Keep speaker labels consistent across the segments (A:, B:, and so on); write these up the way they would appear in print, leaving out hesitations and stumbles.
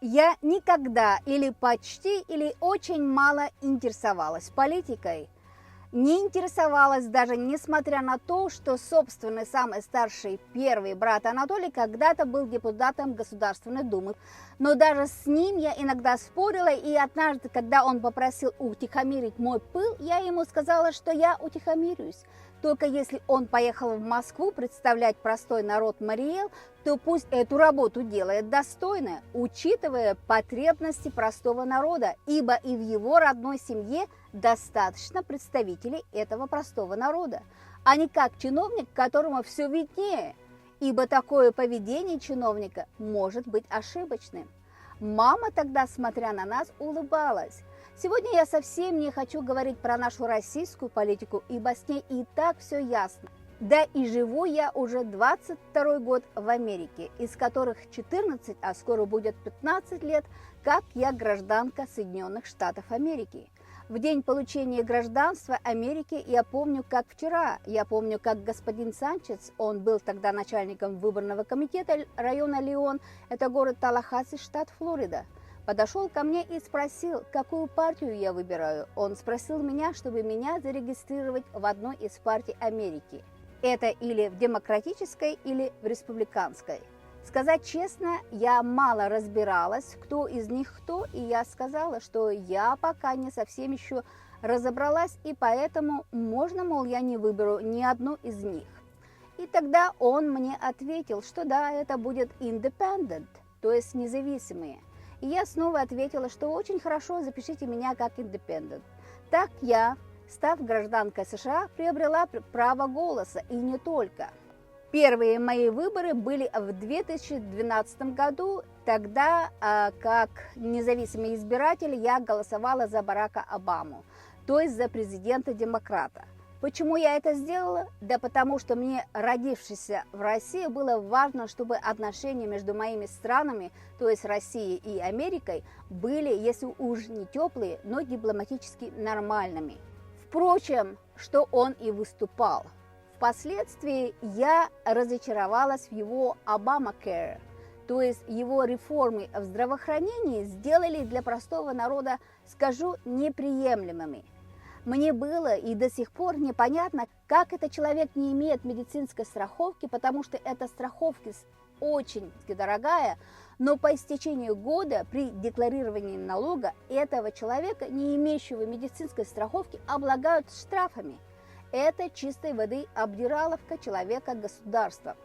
A: Я никогда или почти, или очень мало интересовалась политикой. Не интересовалась даже несмотря на то, что собственный самый старший первый брат Анатолий когда-то был депутатом Государственной Думы. Но даже с ним я иногда спорила, и однажды, когда он попросил утихомирить мой пыл, я ему сказала, что я утихомирюсь. Только если он поехал в Москву представлять простой народ Мариэл, то пусть эту работу делает достойно, учитывая потребности простого народа, ибо и в его родной семье достаточно представителей этого простого народа, а не как чиновник, которому все виднее, ибо такое поведение чиновника может быть ошибочным. Мама тогда, смотря на нас, улыбалась. Сегодня я совсем не хочу говорить про нашу российскую политику, ибо с ней и так все ясно. Да и живу я уже 22 год в Америке, из которых 14, а скоро будет 15 лет, как я гражданка Соединенных Штатов Америки. В день получения гражданства Америки я помню, как вчера. Я помню, как господин Санчес, он был тогда начальником выборного комитета района Леон, это город Таллахасси, штат Флорида, подошел ко мне и спросил, какую партию я выбираю. Он спросил меня, чтобы меня зарегистрировать в одной из партий Америки. Это или в демократической, или в республиканской. Сказать честно, я мало разбиралась, кто из них кто, и я сказала, что я пока не совсем еще разобралась, и поэтому можно, мол, я не выберу ни одну из них. И тогда он мне ответил, что да, это будет independent, то есть независимые. И я снова ответила, что очень хорошо, запишите меня как independent. Так я, став гражданкой США, приобрела право голоса, и не только. Первые мои выборы были в 2012 году. Тогда, как независимый избиратель, я голосовала за Барака Обаму, то есть за президента-демократа. Почему я это сделала? Да потому что мне, родившейся в России, было важно, чтобы отношения между моими странами, то есть Россией и Америкой, были, если уж не теплые, но дипломатически нормальными. Впрочем, что он и выступал. Впоследствии я разочаровалась в его Obamacare, то есть его реформы в здравоохранении сделали для простого народа, скажу, неприемлемыми. Мне было и до сих пор непонятно, как этот человек не имеет медицинской страховки, потому что эта страховка очень дорогая, но по истечению года при декларировании налога этого человека, не имеющего медицинской страховки, облагают штрафами. Это чистой воды обдираловка человека государства.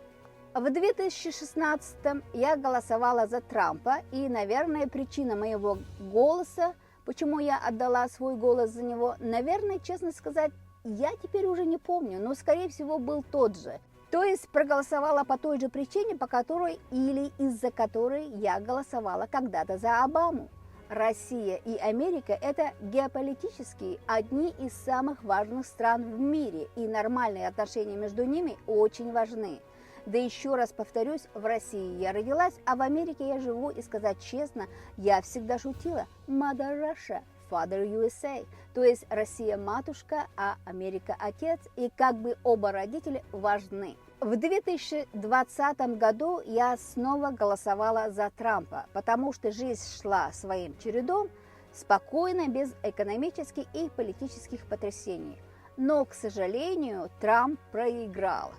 A: В 2016 я голосовала за Трампа, и, наверное, причина моего голоса, почему я отдала свой голос за него, наверное, честно сказать, я теперь уже не помню, но, скорее всего, был тот же. То есть проголосовала по той же причине, по которой или из-за которой я голосовала когда-то за Обаму. Россия и Америка – это геополитически одни из самых важных стран в мире, и нормальные отношения между ними очень важны. Да еще раз повторюсь, в России я родилась, а в Америке я живу, и сказать честно, я всегда шутила «Mother Russia, Father USA», то есть Россия матушка, а Америка отец, и как бы оба родителя важны. В 2020 году я снова голосовала за Трампа, потому что жизнь шла своим чередом, спокойно, без экономических и политических потрясений. Но, к сожалению, Трамп проиграл.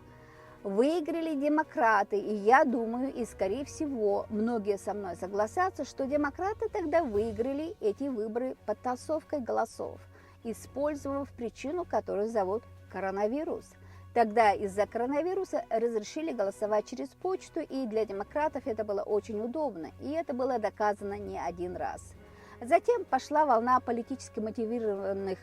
A: Выиграли демократы, и я думаю, и скорее всего, многие со мной согласятся, что демократы тогда выиграли эти выборы подтасовкой голосов, использовав причину, которую зовут коронавирус. Тогда из-за коронавируса разрешили голосовать через почту, и для демократов это было очень удобно, и это было доказано не один раз. Затем пошла волна политически мотивированных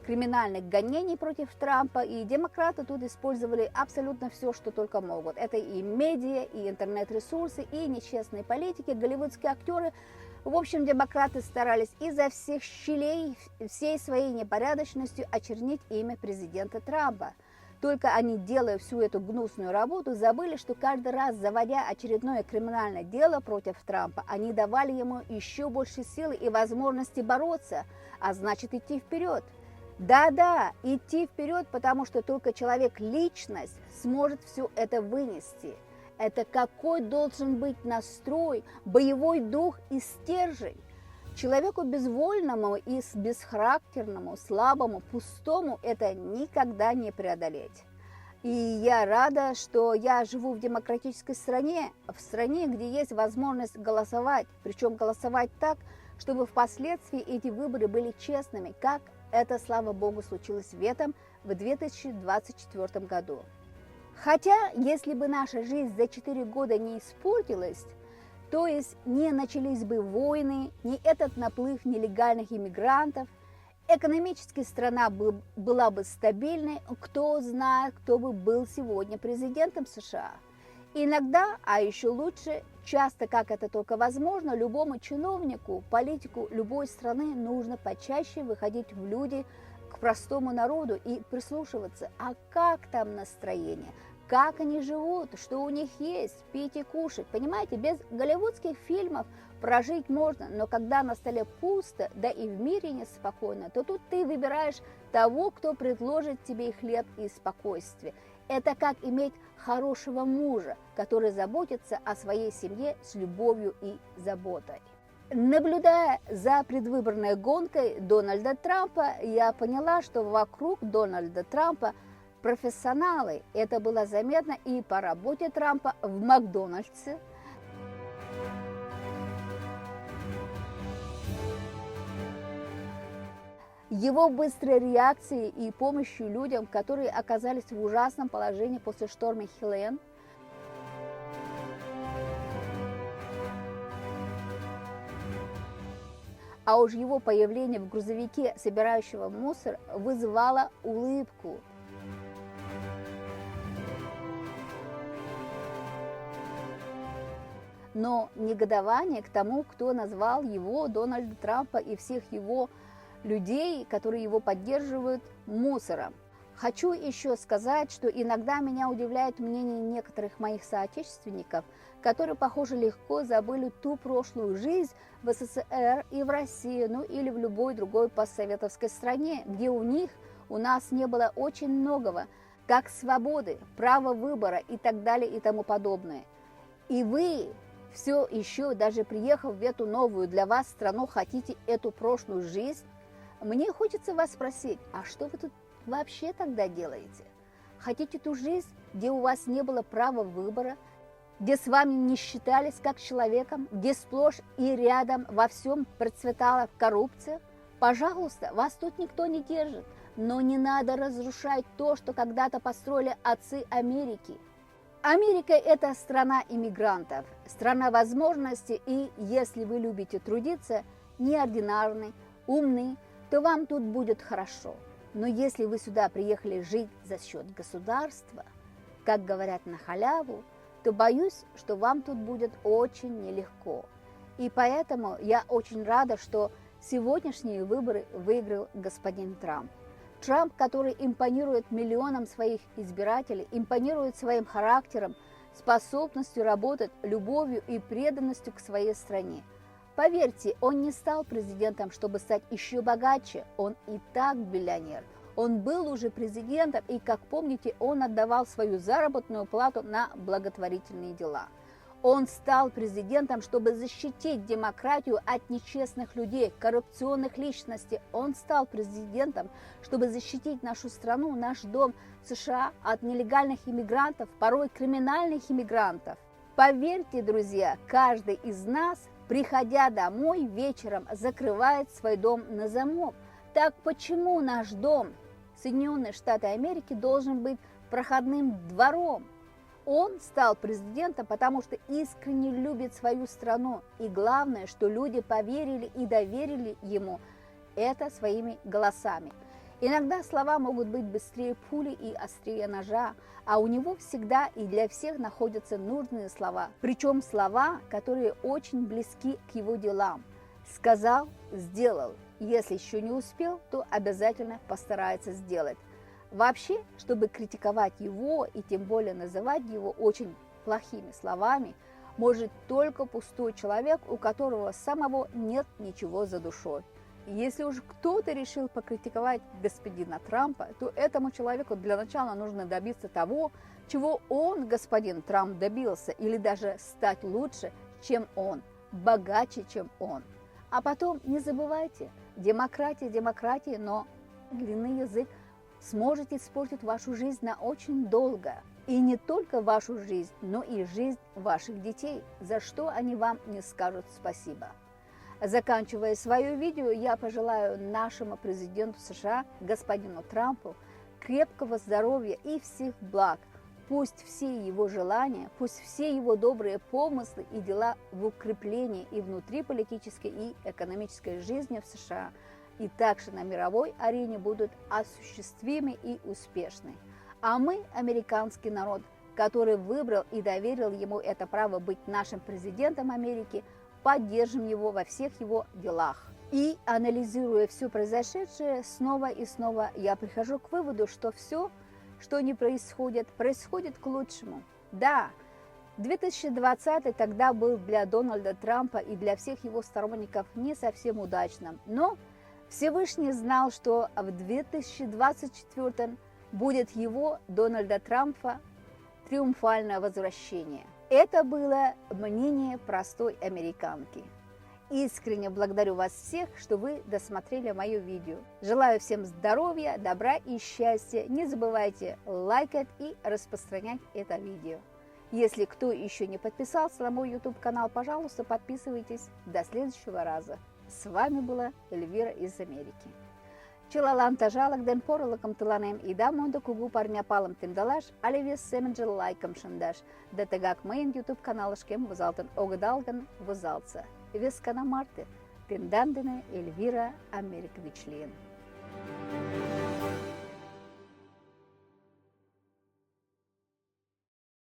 A: криминальных гонений против Трампа, и демократы тут использовали абсолютно все, что только могут. Это и медиа, и интернет-ресурсы, и нечестные политики, голливудские актеры. В общем, демократы старались изо всех щелей, всей своей непорядочностью очернить имя президента Трампа. Только они, делая всю эту гнусную работу, забыли, что каждый раз, заводя очередное криминальное дело против Трампа, они давали ему еще больше силы и возможности бороться, а значит идти вперед. Да-да, идти вперед, потому что только человек-личность сможет все это вынести. Это какой должен быть настрой, боевой дух и стержень. Человеку безвольному и бесхарактерному, слабому, пустому это никогда не преодолеть. И я рада, что я живу в демократической стране, в стране, где есть возможность голосовать, причем голосовать так, чтобы впоследствии эти выборы были честными, как это, слава богу, случилось в 2024 году. Хотя, если бы наша жизнь за 4 года не испортилась, то есть не начались бы войны, не этот наплыв нелегальных иммигрантов, экономически страна была бы стабильной, кто знает, кто бы был сегодня президентом США. Иногда, а еще лучше, часто, как это только возможно, любому чиновнику, политику любой страны нужно почаще выходить в люди к простому народу и прислушиваться, а как там настроение, как они живут, что у них есть, пить и кушать. Понимаете, без голливудских фильмов прожить можно, но когда на столе пусто, да и в мире неспокойно, то тут ты выбираешь того, кто предложит тебе и хлеб, и спокойствие. Это как иметь хорошего мужа, который заботится о своей семье с любовью и заботой. Наблюдая за предвыборной гонкой Дональда Трампа, я поняла, что вокруг Дональда Трампа профессионалы. Это было заметно и по работе Трампа в Макдональдсе. Его быстрой реакцией и помощью людям, которые оказались в ужасном положении после шторма Хелен. А уж его появление в грузовике, собирающего мусор, вызывало улыбку. Но негодование к тому, кто назвал его, Дональда Трампа, и всех его людей, которые его поддерживают, мусором. Хочу еще сказать, что иногда меня удивляет мнение некоторых моих соотечественников, которые, похоже, легко забыли ту прошлую жизнь в СССР и в России, ну или в любой другой постсоветовской стране, где у нас не было очень многого, как свободы, права выбора и так далее и тому подобное. И вы все еще, даже приехав в эту новую для вас страну, хотите эту прошлую жизнь? Мне хочется вас спросить, а что вы тут вообще тогда делаете? Хотите ту жизнь, где у вас не было права выбора, где с вами не считались как человеком, где сплошь и рядом во всем процветала коррупция? Пожалуйста, вас тут никто не держит, но не надо разрушать то, что когда-то построили отцы Америки. Америка – это страна иммигрантов, страна возможностей, и если вы любите трудиться, неординарный, умный, то вам тут будет хорошо. Но если вы сюда приехали жить за счет государства, как говорят на халяву, то боюсь, что вам тут будет очень нелегко. И поэтому я очень рада, что сегодняшние выборы выиграл господин Трамп. Трамп, который импонирует миллионам своих избирателей, импонирует своим характером, способностью работать, любовью и преданностью к своей стране. Поверьте, он не стал президентом, чтобы стать еще богаче, он и так миллионер. Он был уже президентом, и, как помните, он отдавал свою заработную плату на благотворительные дела. Он стал президентом, чтобы защитить демократию от нечестных людей, коррупционных личностей. Он стал президентом, чтобы защитить нашу страну, наш дом США от нелегальных иммигрантов, порой криминальных иммигрантов. Поверьте, друзья, каждый из нас, приходя домой вечером, закрывает свой дом на замок. Так почему наш дом, Соединенные Штаты Америки, должен быть проходным двором? Он стал президентом, потому что искренне любит свою страну. И главное, что люди поверили и доверили ему это своими голосами. Иногда слова могут быть быстрее пули и острее ножа, а у него всегда и для всех находятся нужные слова. Причем слова, которые очень близки к его делам. Сказал, сделал. Если еще не успел, то обязательно постарается сделать. Вообще, чтобы критиковать его и тем более называть его очень плохими словами, может только пустой человек, у которого самого нет ничего за душой. Если уж кто-то решил покритиковать господина Трампа, то этому человеку для начала нужно добиться того, чего он, господин Трамп, добился, или даже стать лучше, чем он, богаче, чем он. А потом не забывайте, демократия, демократия, но длинный язык сможет испортить вашу жизнь на очень долго. И не только вашу жизнь, но и жизнь ваших детей, за что они вам не скажут спасибо. Заканчивая свое видео, я пожелаю нашему президенту США, господину Трампу, крепкого здоровья и всех благ. Пусть все его желания, пусть все его добрые помыслы и дела в укреплении и внутриполитической и экономической жизни в США, и также на мировой арене будут осуществимы и успешны. А мы, американский народ, который выбрал и доверил ему это право быть нашим президентом Америки, поддержим его во всех его делах. И анализируя все произошедшее, снова и снова я прихожу к выводу, что все, что не происходит, происходит к лучшему. Да, 2020 тогда был для Дональда Трампа и для всех его сторонников не совсем удачным, но Всевышний знал, что в 2024 будет его, Дональда Трампа, триумфальное возвращение. Это было мнение простой американки. Искренне благодарю вас всех, что вы досмотрели мое видео. Желаю всем здоровья, добра и счастья. Не забывайте лайкать и распространять это видео. Если кто еще не подписался на мой YouTube канал, пожалуйста, подписывайтесь. До следующего раза. С вами была Эльвира из Америки. Чилалан тажалак ден поролаком тыланем и дамонда кугу парня палым тимдалаш, але вес семенджел лайком шандаш, да тегак моин YouTube каналышкем вызалтын огдалган вызалца. Вес кана марты, тиндандыны Эльвира Америковичлин.